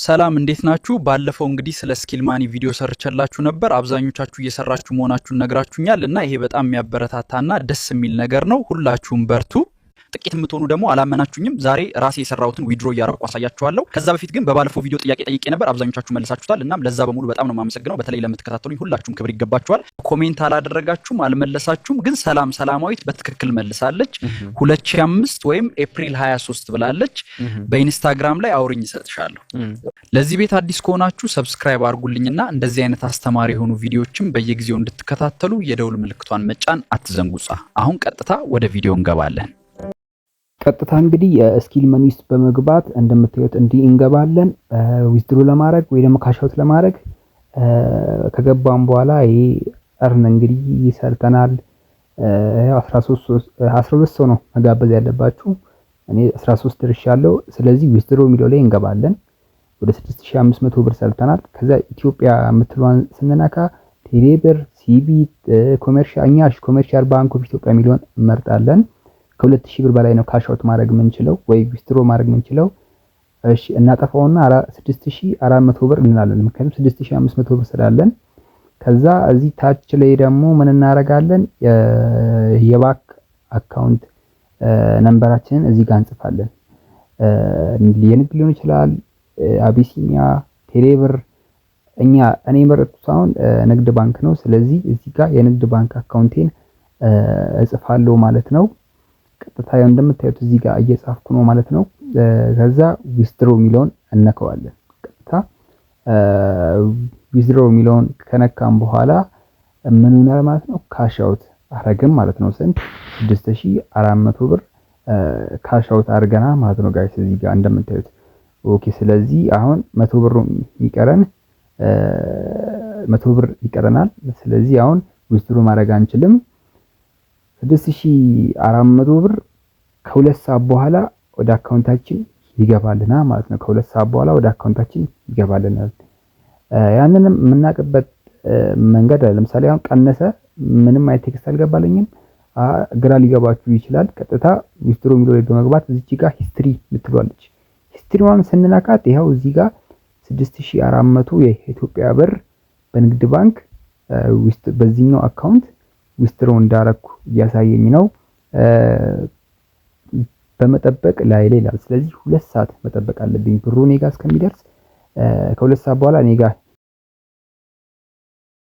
ሰላም እንዴት ናችሁ? ባለፈው እንግዲህ ስለ ስኪል ማኒ ቪዲዮ ሰርቼላችሁ ነበር። አብዛኞቻችሁ እየሰራችሁ መሆናችሁን ነግራችሁኛል እና ይሄ በጣም የሚያበረታታና ደስ የሚል ነገር ነው። ሁላችሁም በርቱ። ጥቂት የምትሆኑ ደግሞ አላመናችሁኝም። ዛሬ ራሴ የሰራሁትን ዊድሮ እያረኩ አሳያችኋለሁ። ከዛ በፊት ግን በባለፈው ቪዲዮ ጥያቄ ጠይቄ ነበር፣ አብዛኞቻችሁ መልሳችሁታል። እናም ለዛ በሙሉ በጣም ነው የማመሰግነው። በተለይ ለምትከታተሉኝ ሁላችሁም ክብር ይገባችኋል። ኮሜንት አላደረጋችሁም፣ አልመለሳችሁም፣ ግን ሰላማዊት በትክክል መልሳለች። 2005 ወይም ኤፕሪል 23 ብላለች። በኢንስታግራም ላይ አውርኝ እሰጥሻለሁ። ለዚህ ቤት አዲስ ከሆናችሁ ሰብስክራይብ አድርጉልኝና እንደዚህ አይነት አስተማሪ የሆኑ ቪዲዮዎችም በየጊዜው እንድትከታተሉ የደውል ምልክቷን መጫን አትዘንጉ። አሁን ቀጥታ ወደ ቪዲዮ እንገባለን። ቀጥታ እንግዲህ የስኪል መኒ ውስጥ በመግባት እንደምታዩት እንዲህ እንገባለን። ዊዝድሮ ለማድረግ ወይ ደግሞ ካሽ አውት ለማድረግ ከገባን በኋላ ይሄ እርን እንግዲህ ይሰርተናል። 12 ሰው ነው መጋበዝ ያለባችሁ። እኔ 13 ድርሻለሁ። ስለዚህ ዊዝድሮ የሚለው ላይ እንገባለን። ወደ 6500 ብር ሰርተናል። ከዛ ኢትዮጵያ የምትለዋን ስንነካ ቴሌብር፣ ሲቢ፣ ኮሜርሻል ባንክ ኦፍ ኢትዮጵያ የሚለውን እንመርጣለን። ከ2000 ብር በላይ ነው ካሽ አውት ማድረግ የምንችለው ወይ ዊዝድሮ ማድረግ የምንችለው። እሺ እናጠፋውና 6400 ብር እንላለን፣ ምክንያቱም 6500 ብር ስላለን። ከዛ እዚህ ታች ላይ ደግሞ ምን እናደርጋለን? የባንክ አካውንት ነምበራችንን እዚህ ጋር እንጽፋለን። የንግድ ሊሆን ይችላል፣ አቢሲኒያ፣ ቴሌብር። እኔ የመረጥኩት አሁን ንግድ ባንክ ነው። ስለዚህ እዚህ ጋር የንግድ ባንክ አካውንቴን እጽፋለሁ ማለት ነው። ቀጥታ እንደምታዩት እዚህ ጋር እየጻፍኩ ነው ማለት ነው። ከዛ ዊዝድሮ የሚለውን እነካዋለን። ቀጥታ ዊዝድሮ የሚለውን ከነካም በኋላ ምን ይሆናል ማለት ነው? ካሽ አውት አረግም ማለት ነው። ስንት 6400 ብር ካሽ አውት አድርገናል ማለት ነው ጋይስ፣ እዚህ ጋር እንደምታዩት። ኦኬ ስለዚህ አሁን 100 ብር የሚቀረን 100 ብር ይቀረናል። ስለዚህ አሁን ዊዝድሮ ማድረግ አንችልም። 6400 ብር ከሁለት ሰዓት በኋላ ወደ አካውንታችን ይገባልናል ማለት ነው። ከሁለት ሰዓት በኋላ ወደ አካውንታችን ይገባልናል። ያንንም የምናውቅበት መንገድ አለ። ለምሳሌ አሁን ቀነሰ፣ ምንም አይነት ቴክስት አልገባልኝም፣ ግራ ሊገባችሁ ይችላል። ቀጥታ ዊዝድሮ የሚለው ላይ በመግባት እዚህ ጋር ሂስትሪ ምትሏለች። ሂስትሪዋን ስንነካት ይኸው እዚህ ጋር 6400 የኢትዮጵያ ብር በንግድ ባንክ በዚህኛው አካውንት ዊዝድሮ እንዳረኩ እያሳየኝ ነው። በመጠበቅ ላይ ይላል። ስለዚህ 2 ሰዓት መጠበቅ አለብኝ ብሩ እኔ ጋር እስከሚደርስ። ከ2 ሰዓት በኋላ እኔ ጋር